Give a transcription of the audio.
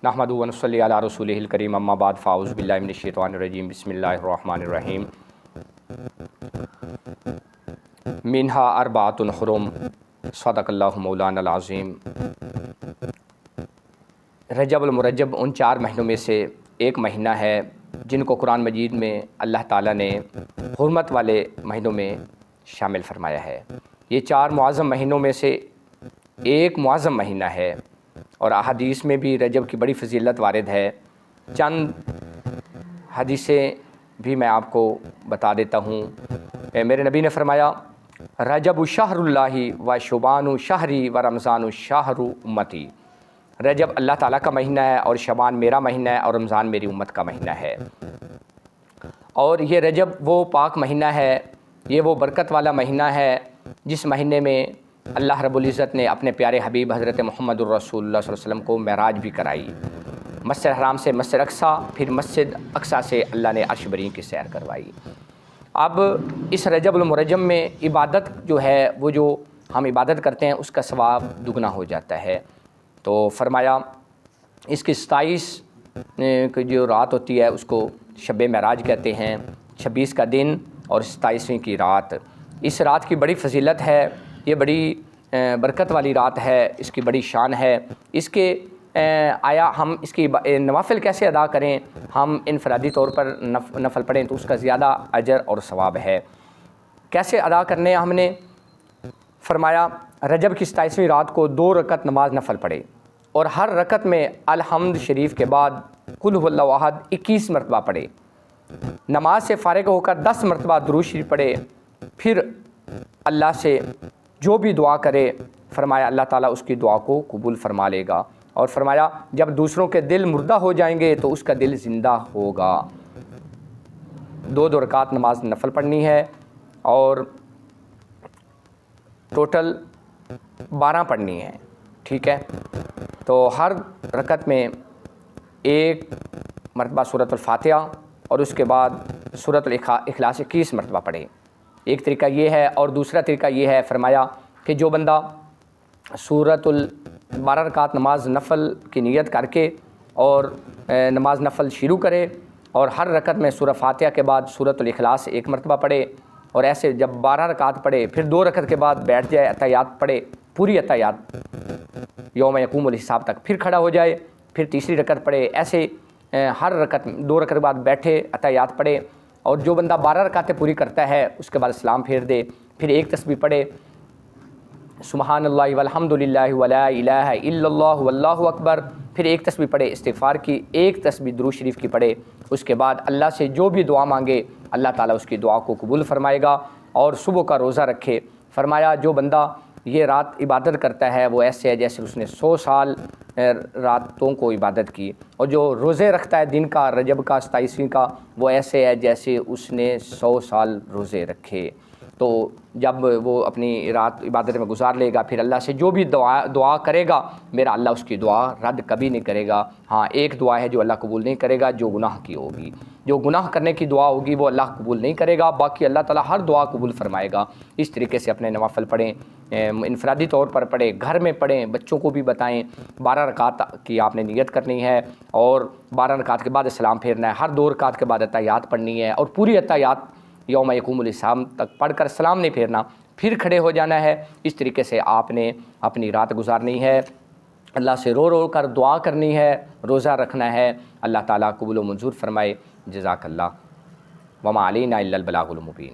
नहमदुहु व नसल्ली अला रसूलिहिल करीम अम्मा बाद फ़ाऊज़ु बिल्लाहि मिनश शैतानिर रजीम बिस्मिल्लाहिर रहमानिर रहीम। मिन्हा अर्बातुन हुरुम सदक़ल्लाहु मौलानल अज़ीम। रजबुल मुरज्जब उन 4 महीनों में से एक महीना है जिनको कुरान मजीद में अल्लाह ताला ने हुर्मत वाले महीनों में शामिल फरमाया है। ये 4 मुअज़्ज़म महीनों में से एक मुअज़्ज़म महीना है और अहादीस में भी रजब की बड़ी फजीलत वारिद है। चंद हदीसें भी मैं आपको बता देता हूँ। मेरे नबी ने फरमाया, रजब शहरुल्लाहि व शुबानु शहरी व रमज़ानु शहरु उम्मती। रजब अल्लाह ताला का महीना है और शबान मेरा महीना है और रमज़ान मेरी उम्मत का महीना है। और ये रजब वो पाक महीना है, ये वो बरकत वाला महीना है जिस महीने में अल्लाह रब्बुल इज़्ज़त ने अपने प्यारे हबीब हज़रत मुहम्मदुर रसूलुल्लाह सल्लल्लाहु अलैहि वसल्लम को मेराज भी कराई। मस्जिद हराम से मस्जिद अक्सा, फिर मस्जिद अक्सा से अल्लाह ने अर्श बरी की सैर करवाई। अब इस रजबुल मुरज्जम में इबादत जो है, वो जो हम इबादत करते हैं उसका सवाब दुगना हो जाता है। तो फरमाया इसकी 27 की जो रात होती है उसको शब मेराज कहते हैं, 26 का दिन और 27वीं की रात। इस रात की बड़ी फजीलत है, ये बड़ी बरकत वाली रात है, इसकी बड़ी शान है। इसके आया हम इसकी नवाफिल कैसे अदा करें, हम इनफरादी तौर पर नफल पढ़ें तो उसका ज़्यादा अजर और सवाब है। कैसे अदा करने हमने फरमाया, रजब की 27वीं रात को 2 रकत नमाज नफल पढ़े और हर रकत में अलहम्द शरीफ के बाद कुल हुवल्लाहु अहद 21 मरतबा पढ़े। नमाज से फ़ारिग होकर 10 मरतबा दुरूद शरीफ पढ़े। फिर अल्लाह से जो भी दुआ करे, फरमाया अल्लाह ताला उसकी दुआ को कबूल फरमा लेगा। और फरमाया जब दूसरों के दिल मुर्दा हो जाएंगे तो उसका दिल ज़िंदा होगा। 2 रकात नमाज नफल पढ़नी है और टोटल 12 पढ़नी है, ठीक है। तो हर रकत में 1 मरतबा सूरतुल फातिहा और उसके बाद सूरतुल इखलास 21 मरतबा पढ़े। एक तरीका ये है। और दूसरा तरीका ये है, फरमाया कि जो बंदा सूरतुल 12 रकात नमाज नफल की नियत करके और नमाज नफल शुरू करे और हर रकत में सूरह फातिहा के बाद सूरतुल इखलास 1 मरतबा पढ़े और ऐसे जब 12 रकात पढ़े फिर 2 रकत के बाद बैठ जाए, अत्तहियात पढ़े, पूरी अत्तहियात यौम यक़ूमुल हिसाब तक, फिर खड़ा हो जाए, फिर तीसरी रकत पढ़े। ऐसे हर रकत 2 रकत के बाद बैठे, अत्तहियात पढ़े। और जो बंदा 12 रकातें पूरी करता है उसके बाद सलाम फेर दे, फिर 1 तस्बीह पढ़े, सुबहानल्लाहि वल्हम्दुलिल्लाहि वला इलाहा इल्लल्लाहु वल्लाहु अकबर, फिर 1 तस्बीह पढ़े इस्तिग़फ़ार की, 1 तस्बीह दुरूद शरीफ की पढ़े। उसके बाद अल्लाह से जो भी दुआ मांगे अल्लाह ताला उसकी दुआ को कबूल फरमाएगा। और सुबह का रोज़ा रखे। फरमाया जो बंदा ये रात इबादत करता है वो ऐसे है जैसे उसने 100 साल रातों को इबादत की। और जो रोज़े रखता है दिन का, रजब का 27वीं का, वो ऐसे है जैसे उसने 100 साल रोज़े रखे। तो जब वो अपनी रात इबादत में गुजार लेगा, फिर अल्लाह से जो भी दुआ करेगा, मेरा अल्लाह उसकी दुआ रद्द कभी नहीं करेगा। हाँ, एक दुआ है जो अल्लाह कबूल नहीं करेगा, जो गुनाह की होगी। जो गुनाह करने की दुआ होगी वो अल्लाह कबूल नहीं करेगा, बाकी अल्लाह ताला हर दुआ कबूल फरमाएगा। इस तरीके से अपने नवाफिल पढ़ें, इनफरादी तौर पर पढ़ें, घर में पढ़ें, बच्चों को भी बताएं। 12 रकात की आपने नियत करनी है और 12 रकात के बाद सलाम फेरना है। हर 2 रकात के बाद अत्तहियात पढ़नी है और पूरी अत्तहियात यौम यक़ूमुल हिसाब तक पढ़कर सलाम नहीं फेरना, फिर खड़े हो जाना है। इस तरीके से आपने अपनी रात गुजारनी है, अल्लाह से रो रो कर दुआ करनी है, रोज़ा रखना है। अल्लाह ताला कबूल व मंजूर फरमाए। जज़ाकल्लाह। वमा अलैना इल्लल बलागुल मुबीन।